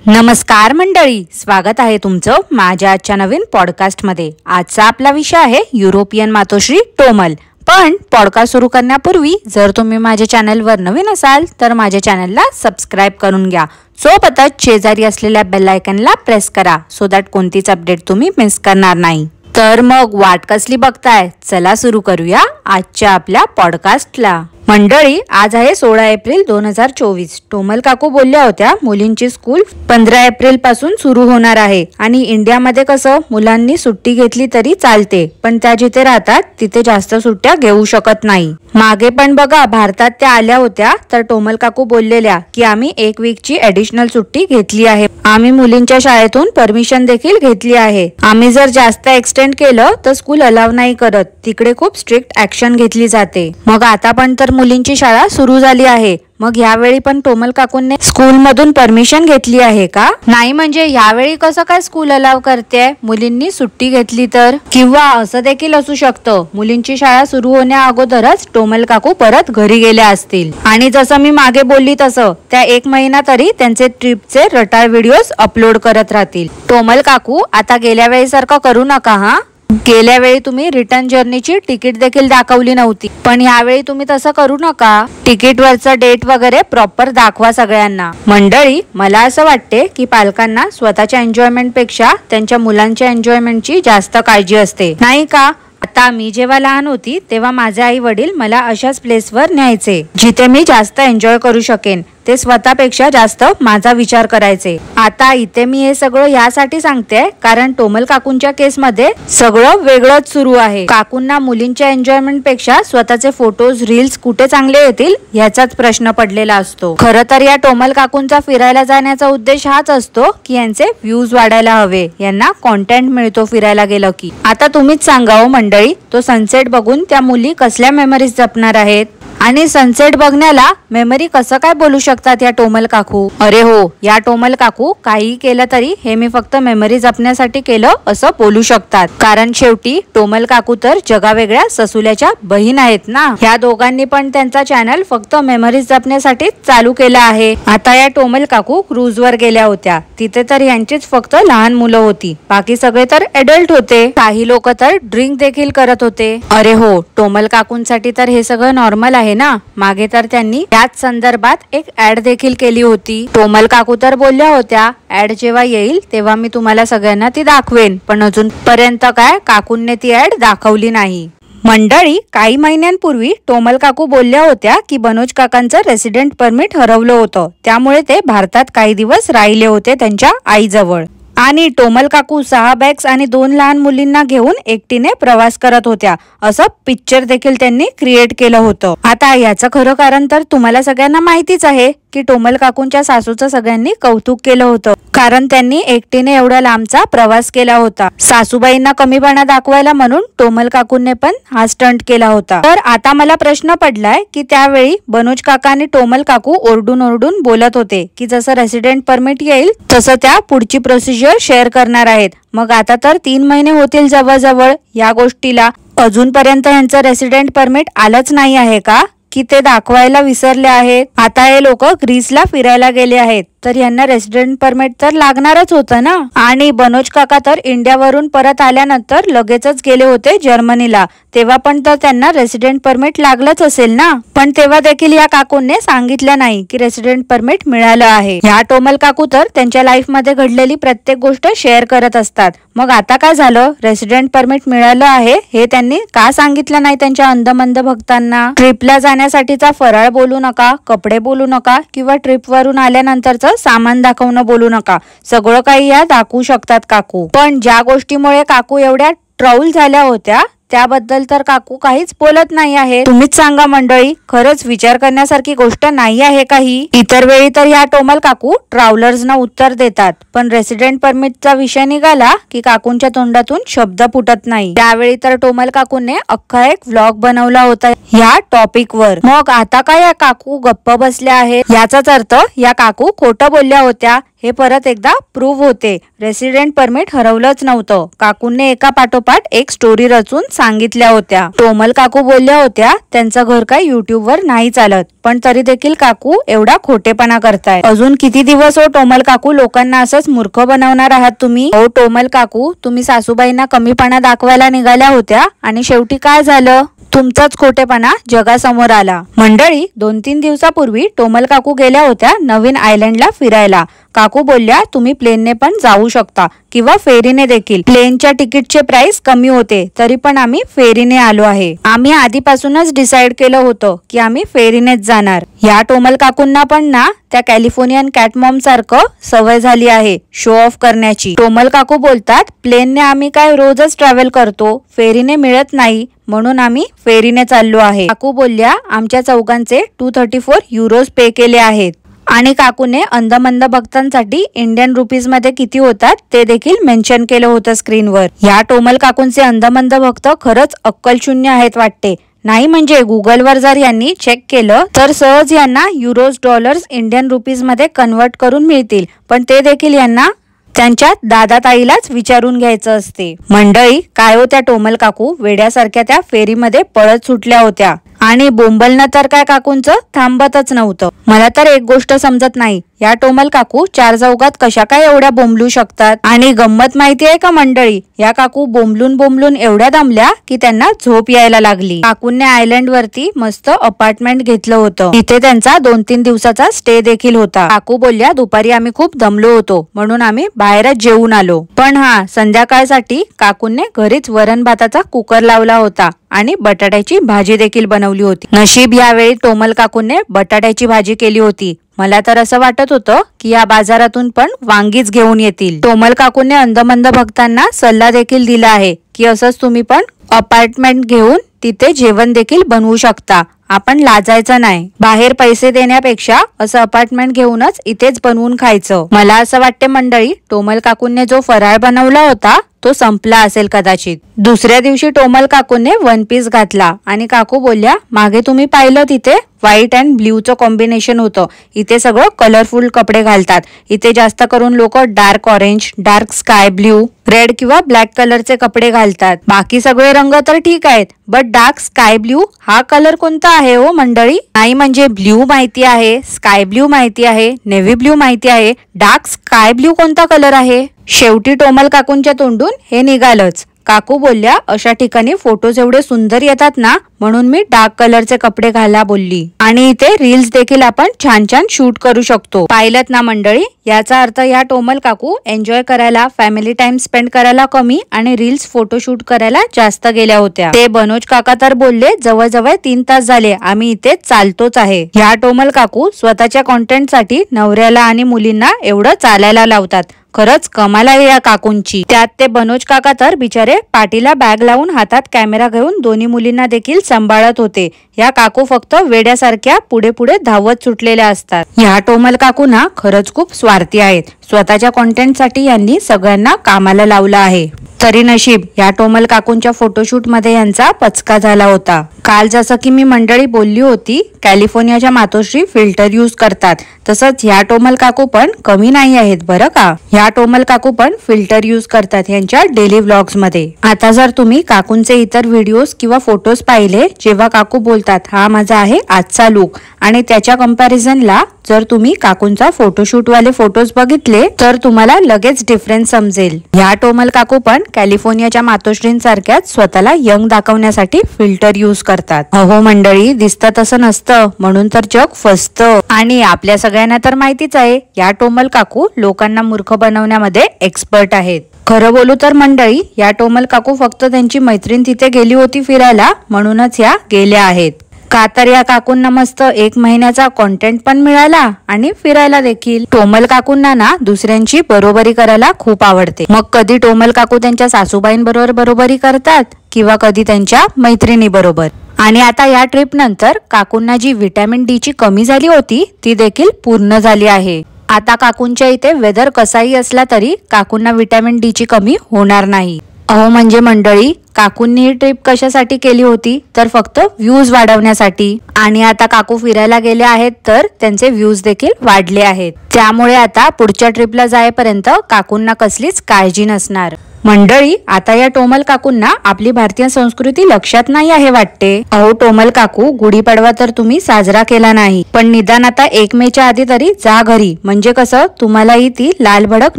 नमस्कार मंडळी, स्वागत आहे तुमचं माझ्या आजच्या नवीन पॉडकास्टमध्ये। आजचा आपला विषय आहे युरोपियन मातोश्री टोमल। पण पॉडकास्ट सुरू करण्यापूर्वी जर तुम्ही माझ्या चॅनलवर नवीन असाल तर माझ्या चॅनलला सबस्क्राईब करून घ्या। सोबतच शेजारी असलेल्या बेल आयकॉनला प्रेस करा सो दॅट कोणतीच अपडेट तुम्ही मिस करणार नाही। तर मग वाट कसली बघताय, चला सुरू करूया आजच्या आपल्या पॉडकास्टला। मंडळी, आज आहे 16 एप्रिल 2024। टोमल काकू बोलल्या होत्या मुलींची स्कूल 15 एप्रिल पासून सुरू होणार आहे आणि इंडियामध्ये कसं मुलांनी सुट्टी घेतली तरी चालते, पण त्या जिथे राहतात तिथे जास्त सुट्ट्या घेऊ शकत नाही। मागे पण बघा भारतात त्या आल्या होत्या तर टोमल काकू बोललेल्या की आम्ही 1 वीकची ऍडिशनल सुट्टी घेतली आहे। आम्ही मुलींच्या शाळेतून परमिशन देखील घेतली आहे। आम्ही जर जास्त एक्सटेंड केलं तर स्कूल अलाव नाही करत, तिकडे खूप स्ट्रिक्ट ऍक्शन घेतली जाते। मग आता पण तर मुलींची शाळा सुरू झाली आहे, मग यावेळी पण टोमल काकूंनी स्कूल मधून परमिशन घेतली आहे का? नाही म्हणजे यावेळी कसं काय स्कूल अलाव करते, मुलींनी सुट्टी घेतली तर? किंवा असं देखील असू शकतं मुलींची शाळा सुरू होण्या अगोदरच टोमल काकू परत घरी गेल्या असतील आणि जसं मी मागे बोलली तसं त्या 1 महिना तरी त्यांचे ट्रिपचे रटाळ व्हिडिओज अपलोड करत राहतील। टोमल काकू, आता गेल्या वेळेसारखं करू नका हा। गेल्या वेळी तुम्ही रिटर्न जर्नीची तिकीट देखील दाखवली नव्हती, पण यावेळी तुम्ही तसं करू नका। तिकीट वरचं डेट वगैरे प्रॉपर दाखवा सगळ्यांना। मंडळी, मला असं वाटते की पालकांना स्वतःच्या एन्जॉयमेंट पेक्षा त्यांच्या मुलांच्या एन्जॉयमेंटची जास्त काळजी असते, नाही का? आता मी जेव्हा लहान होती तेव्हा माझे आई वडील मला अशाच प्लेसवर न्यायचे जिथे मी जास्त एन्जॉय करू शकेन। ते स्वतःपेक्षा जास्त माझा विचार करायचे। आता इथे मी हे सगळं यासाठी सांगते कारण टोमल काकूंच्या केसमध्ये सगळं वेगळंच सुरू आहे। काकूंना मुलींच्या एन्जॉयमेंट पेक्षा स्वतःचे फोटोज रील्स कुठे चांगले येतील याचाच प्रश्न पडलेला असतो। खरं तर या टोमल काकूंचा फिरायला जाण्याचा उद्देश हाच असतो की यांचे व्ह्यूज वाढायला हवे, यांना कॉन्टेंट मिळतो फिरायला गेलं की। आता तुम्हीच सांगा हो मंडळी, तो सनसेट बघून त्या मुली कसल्या मेमरीज जपणार आहेत? आणि सनसेट बघण्याला मेमरी कसं काय बोलू शकतात या टोमल काकू? अरे हो, या टोमल काकू काही केलं तरी हे मी फक्त मेमरी जपण्यासाठी केलं असं बोलू शकतात, कारण शेवटी टोमल काकू तर जगावेगळ्या ससुल्याच्या बहीण आहेत ना। ह्या दोघांनी पण त्यांचा चॅनल फक्त मेमरीज जपण्यासाठी चालू केला आहे। आता या टोमल काकू क्रूज वर गेल्या होत्या, तिथे तर यांचीच फक्त लहान मुलं होती, बाकी सगळे तर एडल्ट होते। काही लोक तर ड्रिंक देखील करत होते। अरे हो, टोमल काकूंसाठी तर हे सगळं नॉर्मल आहे ना। मागे तर त्यांनी याच संदर्भात एक ऍड देखील केली होती। टोमल काकू तर बोलल्या होत्या ऍड जेव्हा येईल तेव्हा मी तुम्हाला सगळ्यांना ती दाखवेन, पण अजूनपर्यंत काय काकूंनी ती ऍड दाखवली नाही। मंडळी, काही महिन्यांपूर्वी टोमल काकू बोलल्या होत्या की बनोज काकांचं रेसिडेंट परमिट हरवलं होतं, त्यामुळे ते भारतात काही दिवस राहिले होते त्यांच्या आईजवळ। आणि टोमल काकू 6 बॅग्स आणि 2 लहान मुलींना घेऊन एकटीने प्रवास करत होत्या, असं पिक्चर देखील त्यांनी क्रिएट केलं होतं। आता याचं खरं कारण तर तुम्हाला सगळ्यांना माहितीच आहे की टोमल काकूंच्या सासूचं सगळ्यांनी कौतुक केलं होतं, कारण त्यांनी एकटीने एवढ्या लांबचा प्रवास केला होता। सासूबाईंना कमीपणा दाखवायला म्हणून टोमल काकूंनी पण हा स्टंट केला होता। तर आता मला प्रश्न पडलाय की त्यावेळी बनोज काका आणि टोमल काकू ओरडून ओरडून बोलत होते की जसं रेसिडेंट परमिट येईल तसं त्या पुढची प्रोसिजर शेअर करणार आहेत। मग आता तर 3 महिने होतील जवळजवळ या गोष्टीला, अजूनपर्यंत यांचं रेसिडेंट परमिट आलंच नाही आहे का? की ते दाखवायला विसरले आहेत? आता हे लोक ग्रीसला फिरायला गेले आहेत तर यांना रेसिडेंट परमिट तर लागणारच होतं ना। आणि बनोज काका तर इंडियावरून परत आल्यानंतर लगेचच गेले होते जर्मनीला, तेव्हा पण तर त्यांना रेसिडेंट परमिट लागलंच असेल ना। पण तेव्हा देखील या काकूंनी सांगितलं नाही की रेसिडेंट परमिट मिळालं आहे। ह्या टोमल काकू तर त्यांच्या लाईफ मध्ये घडलेली प्रत्येक गोष्ट शेअर करत असतात। मग आता काय झालं, रेसिडेंट परमिट मिळालं आहे हे त्यांनी का सांगितलं नाही त्यांच्या अंधमंद भक्तांना? ट्रिपला जाण्यासाठीचा फराळ बोलू नका, कपडे बोलू नका किंवा ट्रिप वरून आल्यानंतरचं सामान दाखवणं बोलू नका, सगळं काही या दाखवू शकतात काकू। पण ज्या गोष्टीमुळे काकू एवढ्या ट्रॉल झाल्या होत्या त्याबद्दल तर काकू काहीच बोलत नाही आहे। तुम्हीच सांगा मंडळी, खरंच विचार करण्यासारखी गोष्ट नाही आहे का ही? इतर वेळी तर या टोमल काकू ट्रॅव्हलर्सना उत्तर देतात, पण रेसिडेंट परमिटचा विषय निघाला की काकूंच्या तोंडातून शब्द फुटत नाही। त्यावेळी तर टोमल काकूने अख्खा एक व्लॉग बनवला होता या टॉपिक वर। मग आता काय या काकू गप्प बसल्या आहेत? याचाच अर्थ या काकू खोटं बोलल्या होत्या हे परत एकदा प्रूव्ह होते. रेसिडेंट परमिट हरवलंच नव्हतं. काकूंनी एका पाठोपाठ एक स्टोरी रचून सांगितल्या होत्या. टोमल काकू बोलल्या होत्या त्यांचं घर काय युट्यूबवर नाही चालत, पण तरी देखील काकू एवढा खोटेपणा करतायत. अजून किती दिवस हो टोमल काकू लोकांना असंच मूर्ख बनवणार आहात तुम्ही? हो टोमल काकू, तुम्ही सासूबाईंना कमीपणा दाखवायला निघाल्या होत्या आणि शेवटी काय झालं? तुमचाच खोटेपणा जगासमोर आला. मंडळी, 2-3 दिवसापूर्वी टोमल काकू गेल्या होत्या नवीन आयलंडला फिरायला. काकू बोलल्या तुम्ही प्लेनने पण जाऊ शकता किंवा फेरीने देखील. प्लेनच्या तिकीटचे प्राइस कमी होते, तरी पण आम्ही फेरीने आलो आहे. आम्ही आधीपासूनच डिसाइड केलं होतं की आम्ही फेरीनेच जाणार. या टोमल काकूंना पण ना त्या कॅलिफोर्नियन कॅटमॉम सारखं सवय झाली आहे शो ऑफ करण्याची. टोमल काकू बोलतात प्लेनने आम्ही काय रोजच ट्रॅव्हल करतो, फेरीने मिळत नाही म्हणून आम्ही फेरीने चाललो आहे. काकू बोलल्या आमच्या चौघांचे 234 युरोज पे केले आहेत. आणि काकूने अंधमंद भक्तांसाठी इंडियन रुपीज मध्ये किती होतात ते देखील मेन्शन केलं होतं स्क्रीनवर. या टोमल काकूंचे अंधमंद भक्त खरंच अक्कलशून्य आहेत वाटते. नाही म्हणजे गुगलवर जर यांनी चेक केलं तर सहज यांना युरोज, डॉलर्स इंडियन रुपीज मध्ये कन्वर्ट करून मिळतील, पण ते देखील यांना त्यांच्या दादा ताईलाच विचारून घ्यायचं असते. मंडळी, काय हो त्या टोमल काकू वेड्यासारख्या त्या फेरीमध्ये पळत सुटल्या होत्या आणि बोंबलणं तर काय काकूंचं थांबतच नव्हतं. मला तर एक गोष्ट समजत नाही, या टोमल काकू चार चौघात कशा काय एवढ्या बोंबलू शकतात? आणि गंमत माहिती आहे का मंडळी, या काकू बोंबलून बोंबलून एवढ्या दमल्या की त्यांना झोप यायला लागली. काकूंनी आयलंड वरती मस्त अपार्टमेंट घेतलं होतं. तिथे त्यांचा 2-3 दिवसाचा स्टे देखील होता. काकू बोलल्या दुपारी आम्ही खूप दमलो होतो म्हणून आम्ही बाहेरच जेवून आलो. पण हा, संध्याकाळसाठी काकूंनी घरीच वरण भाताचा कुकर लावला होता आणि बटाट्याची भाजी देखील बनवली होती. नशीब यावेळी टोमल काकूने बटाट्याची भाजी केली होती. मला तर असं वाटत होतं की या बाजारातून पण वांगीच घेऊन येतील. टोमल काकूने अंधमंद भक्तांना सल्ला देखील दिला आहे की असंच तुम्ही पण अपार्टमेंट घेऊन तिथे जेवण देखील बनवू शकता. आपण लाजायचं नाही. बाहेर पैसे देण्यापेक्षा असं अपार्टमेंट घेऊनच इथेच बनवून खायचं. मला असं वाटते मंडळी, टोमल काकूंने जो फराळ बनवला होता तो संपला असेल कदाचित. दुसऱ्या दिवशी टोमल काकूने वन पीस घातला आणि काकू बोलल्या मागे तुम्ही पाहिलं तिथे व्हाईट अँड ब्ल्यूचं कॉम्बिनेशन होतं. इथे सगळं कलरफुल कपडे घालतात. इथे जास्त करून लोक dark orange, dark sky blue, red किंवा ब्लॅक कलरचे कपडे घालतात. बाकी सगळे रंग तर ठीक आहेत, बट डार्क स्काय ब्ल्यू हा कलर कोणता आहे हो मंडळी? नाही म्हणजे ब्ल्यू माहिती आहे, स्काय ब्ल्यू माहिती आहे, नेव्ही ब्ल्यू माहिती आहे, डार्क स्काय ब्ल्यू कोणता कलर आहे? शेवटी टोमल काकूंच्या तोंडून हे निघालंच. काकू बोलल्या अशा ठिकाणी फोटोज एवढे सुंदर येतात ना म्हणून मी डार्क कलरचे कपडे घाला बोलली. आणि इथे रील्स देखील आपण छान छान शूट करू शकतो. पाहिलत ना मंडळी, याचा अर्थ या टोमल काकू एन्जॉय करायला, फॅमिली टाइम स्पेंड करायला कमी आणि रील्स फोटोशूट करायला जास्त गेल्या होत्या. ते बनोज काका तर बोलले जवळजवळ 3 तास झाले आम्ही इथे चालतोच आहे. ह्या टोमल काकू स्वतःच्या कॉन्टेंट साठी नवऱ्याला आणि मुलींना एवढं चालायला लावतात. खरंच कमाल आहे या काकूंची. त्यात ते बनोज काका तर बिचारे पाठीला बॅग लावून हातात कॅमेरा घेऊन दोन्ही मुलींना देखील सांभाळत होते. या काकू फक्त वेड्यासारख्या पुढे पुढे धावत सुटलेल्या असतात. ह्या टोमल काकूंना खरंच खूप स्वार्थी आहेत. स्वतःच्या कॉन्टेंटसाठी यांनी सगळ्यांना कामाला लावलं आहे. तरी नशीब या टोमल काकूंच्या फोटोशूट मध्ये यांचा पचका झाला होता. काल जसं की मी मंडळी बोलली होती, कॅलिफोर्नियाच्या मातोश्री फिल्टर यूज करतात, तसंच ह्या टोमल काकू पण कमी नाही आहेत बरं का. ह्या टोमल काकू पण फिल्टर यूज करतात यांच्या डेली व्लॉग्स मध्ये. आता जर तुम्ही काकूंचे इतर व्हिडिओज किंवा फोटोज पाहिले जेव्हा काकू बोलतात हा माझा आहे आजचा लुक, आणि त्याच्या कंपॅरिझनला जर तुम्ही काकूंचा फोटोशूट वाले फोटोज बघितले तर तुम्हाला लगेच डिफरन्स समजेल. ह्या टोमल काकू पण कॅलिफोर्नियाच्या मातोश्रींसारख्याच स्वतःला यंग दाखवण्यासाठी फिल्टर यूज करतात. अहो मंडळी, दिसतं तसं नसतं म्हणून तर जग फसतं. आणि आपल्या सगळ्यांना तर माहितीच आहे या टोमल काकू लोकांना मूर्ख बनवण्यामध्ये एक्सपर्ट आहेत. खरं बोलू तर मंडळी, या टोमल काकू फक्त त्यांची मैत्रीण तिथे गेली होती फिरायला म्हणूनच या गेल्या आहेत. का तर या काकूंना मस्त 1 महिन्याचा कॉन्टेंट पण मिळाला आणि फिरायला देखील. टोमल काकूंना ना दुसऱ्यांची बरोबरी करायला खूप आवडते. मग कधी टोमल काकू त्यांच्या सासूबाईंबरोबर बरोबरी करतात किंवा कधी त्यांच्या मैत्रिणी बरोबर. आणि आता या ट्रिप नंतर काकूंना जी व्हिटॅमिन डी ची कमी झाली होती ती देखील पूर्ण झाली आहे. आता काकूंच्या इथे वेदर कसाही असला तरी काकूंना व्हिटॅमिन डी ची कमी होणार नाही. अहो म्हणजे मंडळी, काकूंनी ही ट्रिप कशासाठी केली होती तर फक्त व्ह्यूज वाढवण्यासाठी. आणि आता काकू फिरायला गेले आहेत तर त्यांचे व्ह्यूज देखील वाढले आहेत. त्यामुळे आता पुढच्या ट्रिपला जाईपर्यंत काकूंना कसलीच काळजी नसणार. मंडळी, आता या टोमल काकूंना आपली भारतीय संस्कृती लक्षात नाही आहे वाटते. अहो टोमल काकू, गुढीपाडवा तर तुम्ही साजरा केला नाही, पण निदान आता 1 मेच्या आधी तरी जा घरी. म्हणजे कसं, तुम्हालाही ती लाल भडक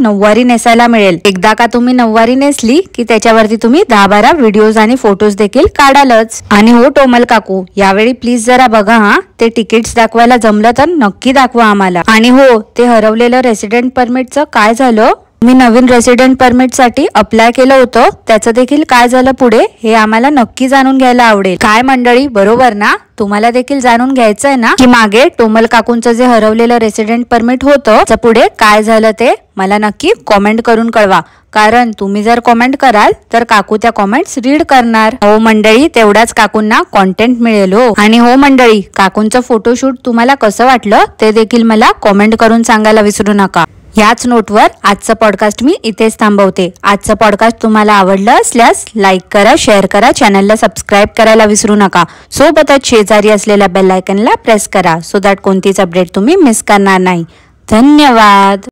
नऊवारी नेसायला मिळेल. एकदा का तुम्ही नऊवारी नेसली की त्याच्यावरती तुम्ही 10-12 व्हिडिओज आणि फोटोज देखील काढालच. आणि हो टोमल काकू, यावेळी प्लीज जरा बघा हा, ते तिकीट्स दाखवायला जमलं तर नक्की दाखवा आम्हाला. आणि हो, ते हरवलेलं रेसिडेंट परमिटचं काय झालं? मी नवीन रेसिडेंट परमिट साठी अप्लाय केलं होतं, त्याचं देखील काय झालं पुढे हे आम्हाला नक्की जाणून घ्यायला आवडेल. काय मंडळी, बरोबर ना? तुम्हाला देखील जाणून घ्यायचंय ना की मागे टोमल काकूंचं जे हरवलेलं रेसिडेंट परमिट होतं त्याचं पुढे काय झालं ते मला नक्की कॉमेंट करून कळवा. कारण तुम्ही जर कॉमेंट कराल तर काकू त्या कॉमेंट्स रीड करणार. हो मंडळी, तेवढाच काकूंना कॉन्टेंट मिळेल हो. आणि हो मंडळी, काकूंचं फोटोशूट तुम्हाला कसं वाटलं ते देखील मला कॉमेंट करून सांगायला विसरू नका. याच नोटवर आजचं पॉडकास्ट मी इथेच थांबवते. आजचं पॉडकास्ट तुम्हाला आवडलं असल्यास लाईक करा, शेअर करा, चॅनलला सबस्क्राईब करायला विसरू नका. सोबतच शेजारी असलेल्या बेल आयकनला प्रेस करा सो दॅट कोणतीच अपडेट तुम्ही मिस करणार नाही. धन्यवाद.